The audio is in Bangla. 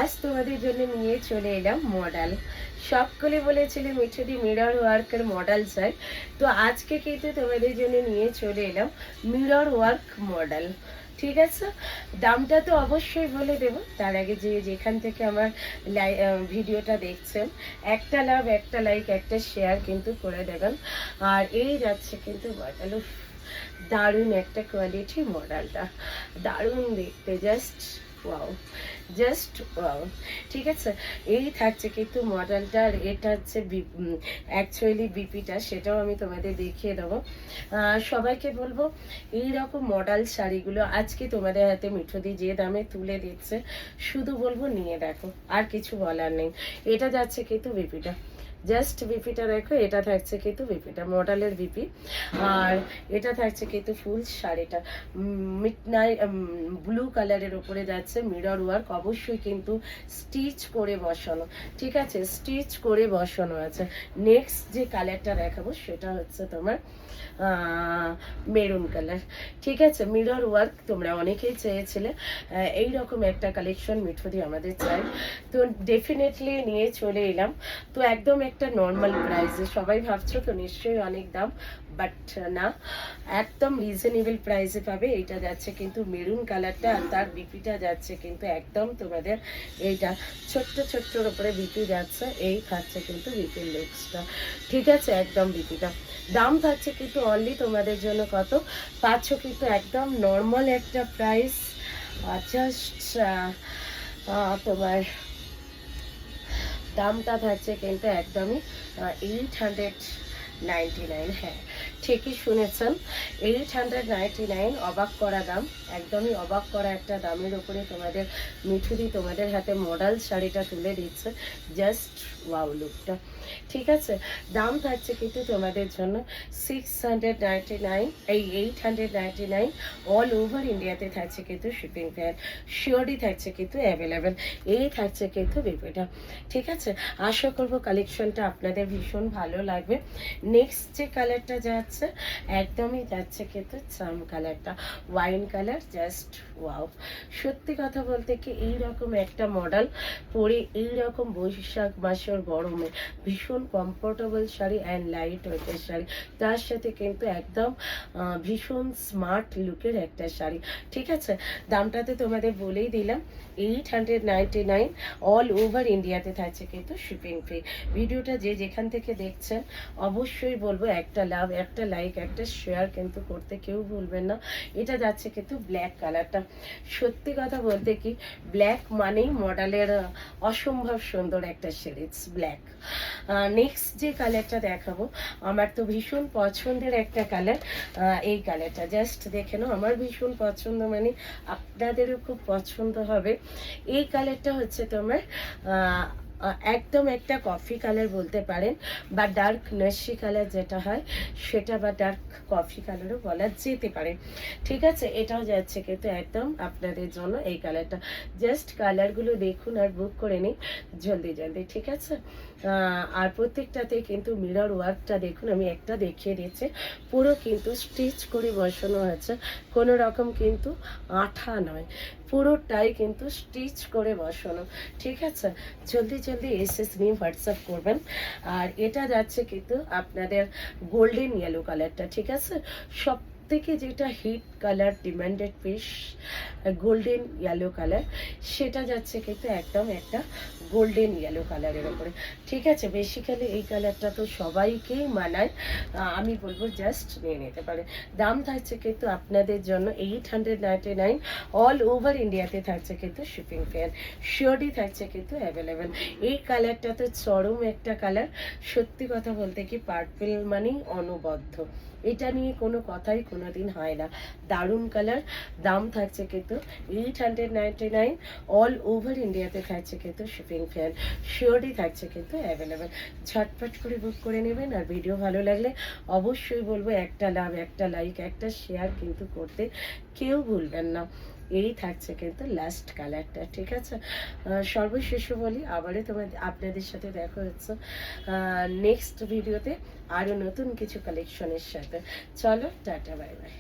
আজ তোমাদের জন্য নিয়ে চলে এলাম মডেল। সকলে বলেছিল মিঠুদি মিরর ওয়ার্কের মডেল চাই, তো আজকে কিন্তু তোমাদের জন্য নিয়ে চলে এলাম মিরর ওয়ার্ক মডেল। ঠিক আছে, দামটা তো অবশ্যই বলে দেব। তার আগে যে যেখান থেকে আমার ভিডিওটা দেখছেন, একটা লাভ, একটা লাইক, একটা শেয়ার কিন্তু করে দেবেন। আর এই যাচ্ছে কিন্তু মডেল, দারুণ একটা কোয়ালিটি মডেলটা, দারুণ দেখতে, জাস্ট ওয়াও, জাস্ট ওয়াও। ঠিক আছে, এই থাকছে কিন্তু মডেলটার, এটা হচ্ছে অ্যাকচুয়ালি বিপিটা, সেটাও আমি তোমাদের দেখিয়ে দেবো। সবাইকে বলবো এই রকম মডেল শাড়িগুলো আজকে তোমাদের হাতে মিঠুদি যে দামে তুলে দিচ্ছে, শুধু বলবো নিয়ে দেখো, আর কিছু বলার নেই। এটা যাচ্ছে কিন্তু বিপিটা, জাস্ট বিপিটা দেখো, এটা থাকছে কিন্তু বিপিটা, মডেলের বিপি। আর এটা থাকছে কিন্তু ফুল শাড়িটা মিডনাইট ব্লু কালারের উপরে যাচ্ছে মিরর ওয়ার্ক, অবশ্যই কিন্তু স্টিচ করে বসানো। ঠিক আছে, স্টিচ করে বসানো আছে। নেক্সট যে কালারটা দেখাবো সেটা হচ্ছে তোমার মেরুন কালার। ঠিক আছে, মিরর ওয়ার্ক তোমরা অনেকেই চেয়েছিলে, এইরকম একটা কালেকশন মিঠুদি আমাদের চাই, তো ডেফিনেটলি নিয়ে চলে এলাম। তো একদম একটা নর্মাল প্রাইসে, সবাই ভাবছো তো নিশ্চয়ই অনেক দাম, বাট না, একদম রিজনেবল প্রাইসে পাবে। এইটা যাচ্ছে কিন্তু মেরুন কালারটা, আর তার বিপিটা যাচ্ছে কিন্তু একদম তোমাদের এইটা ছোট্ট ছোট্টর উপরে বিপি যাচ্ছে, এই থাকছে কিন্তু বিপির লুকসটা। ঠিক আছে, একদম বিপিটা দাম থাকছে কিন্তু অনলি তোমাদের জন্য কত পাচ্ছ, কিন্তু একদম নর্মাল একটা প্রাইস, জাস্ট তোমার দামটা থাকছে কিন্তু একদমই 899। হ্যাঁ, ঠিকই শুনেছেন, 899, অবাক করা দাম, একদমই অবাক করা একটা দামের উপরে তোমাদের মিঠুদি তোমাদের হাতে মডেল শাড়িটা তুলে দিচ্ছে, জাস্ট ওয়াও লুকটা। ঠিক আছে, দাম থাকছে কিন্তু তোমাদের জন্য 699, এই 899, অল ওভার ইন্ডিয়াতে থাকছে কিন্তু শিপিং ফেয়ার, শিওরই থাকছে কিন্তু অ্যাভেলেবেল। এই থাকছে কিন্তু বিপিটা। ঠিক আছে, আশা করবো কালেকশনটা আপনাদের ভীষণ ভালো লাগবে। নেক্সট যে কালারটা যাচ্ছে, একদমই যাচ্ছে কিন্তু সাম কালারটা, ওয়াইন কালার, জাস্ট ওয়াও। সত্যি কথা বলতে কি এইরকম একটা মডেল পরে, এইরকম বৈশাখ মাসের গরমে ভীষণ কমফোর্টেবল শাড়ি অ্যান্ড লাইট ওয়েটের শাড়ি, তার সাথে কিন্তু একদম ভীষণ স্মার্ট লুকের একটা শাড়ি। ঠিক আছে, দামটা তো তোমাদের বলেই দিলাম, 899, অল ওভার ইন্ডিয়াতে থাকছে কিন্তু শিপিং ফ্রি। ভিডিওটা যে যেখান থেকে দেখছেন অবশ্যই বলবো একটা লাভ, একটা লাইক, একটা শেয়ার কিন্তু করতে কেউ ভুলবেন না। এটা যাচ্ছে কিন্তু ব্ল্যাক কালারটা, সত্যি কথা বলতে কি ব্ল্যাক মানেই মডেলের অসম্ভব সুন্দর একটা সিরিজ ব্ল্যাক। নেক্সট যে কালারটা দেখাবো, আমার তো ভীষণ পছন্দের একটা কালার, এই কালারটা জাস্ট দেখে নাও, আমার ভীষণ পছন্দ, মানে আপনাদেরও খুব পছন্দ হবে। এই কালারটা হচ্ছে তোমার একদম একটা কফি কালার বলতে পারেন, বা ডার্ক নাশি কালার যেটা হয় সেটা, বা ডার্ক কফি কালারও বলা যেতে পারে। ঠিক আছে, এটাও যাচ্ছে কিন্তু একদম আপনাদের জন্য এই কালারটা, জাস্ট কালারগুলো দেখুন আর বুক করে নিন জলদি জলদি। ঠিক আছে, আর প্রত্যেকটাতে কিন্তু মিরর ওয়ার্কটা দেখুন, আমি একটা দেখিয়ে দিচ্ছি, পুরো কিন্তু স্টিচ করে বসানো আছে, কোনো রকম কিন্তু আঠা নয়, পুরোটাই কিন্তু স্টিচ করে বসানো। ঠিক আছে, জলদি জলদি এসএস নিয়ে হোয়াটসঅ্যাপ করবেন। আর এটা যাচ্ছে কিন্তু আপনাদের গোল্ডেন ইয়েলো কালারটা। ঠিক আছে, সব থেকে যেটা hit colour, demanded piece golden yellow colour, সেটা যাচ্ছে কিন্তু একদম একটা গোল্ডেন ইয়েলো কালারের ওপরে। ঠিক আছে, বেসিক্যালি এই কালারটা তো সবাইকেই মানায়, আমি বলবো জাস্ট নিয়ে নিতে পারে। দাম থাকছে কিন্তু আপনাদের জন্য 899, অল ওভার ইন্ডিয়াতে থাকছে কিন্তু শিপিং ফেয়ার, শিওরই থাকছে কিন্তু অ্যাভেলেবেল। এই কালারটা তো চরম একটা কালার, সত্যি কথা বলতে কি পার্পল মানেই অনবদ্য, এটা নিয়ে কোনো কথাই কোনোদিন হয় না, দারুণ কালার। দাম থাকছে কিন্তু 899, অল ওভার ইন্ডিয়াতে থাকছে কিন্তু শিপিং ফেয়ার, শিওরই থাকছে কিন্তু অ্যাভেলেবেল। ঝটপট করে বুক করে নেবেন। আর ভিডিও ভালো লাগলে অবশ্যই বলবো একটা লাভ, একটা লাইক, একটা শেয়ার কিন্তু করতে কেউ ভুলবেন না। এই থাকছে কিন্তু লাস্ট কালারটা। ঠিক আছে, সর্বশেষে বলি আবারও আপনাদের সাথে দেখা হচ্ছে নেক্সট ভিডিওতে আরও নতুন কিছু কালেকশনের সাথে। চলো, টাটা, বাই বাই।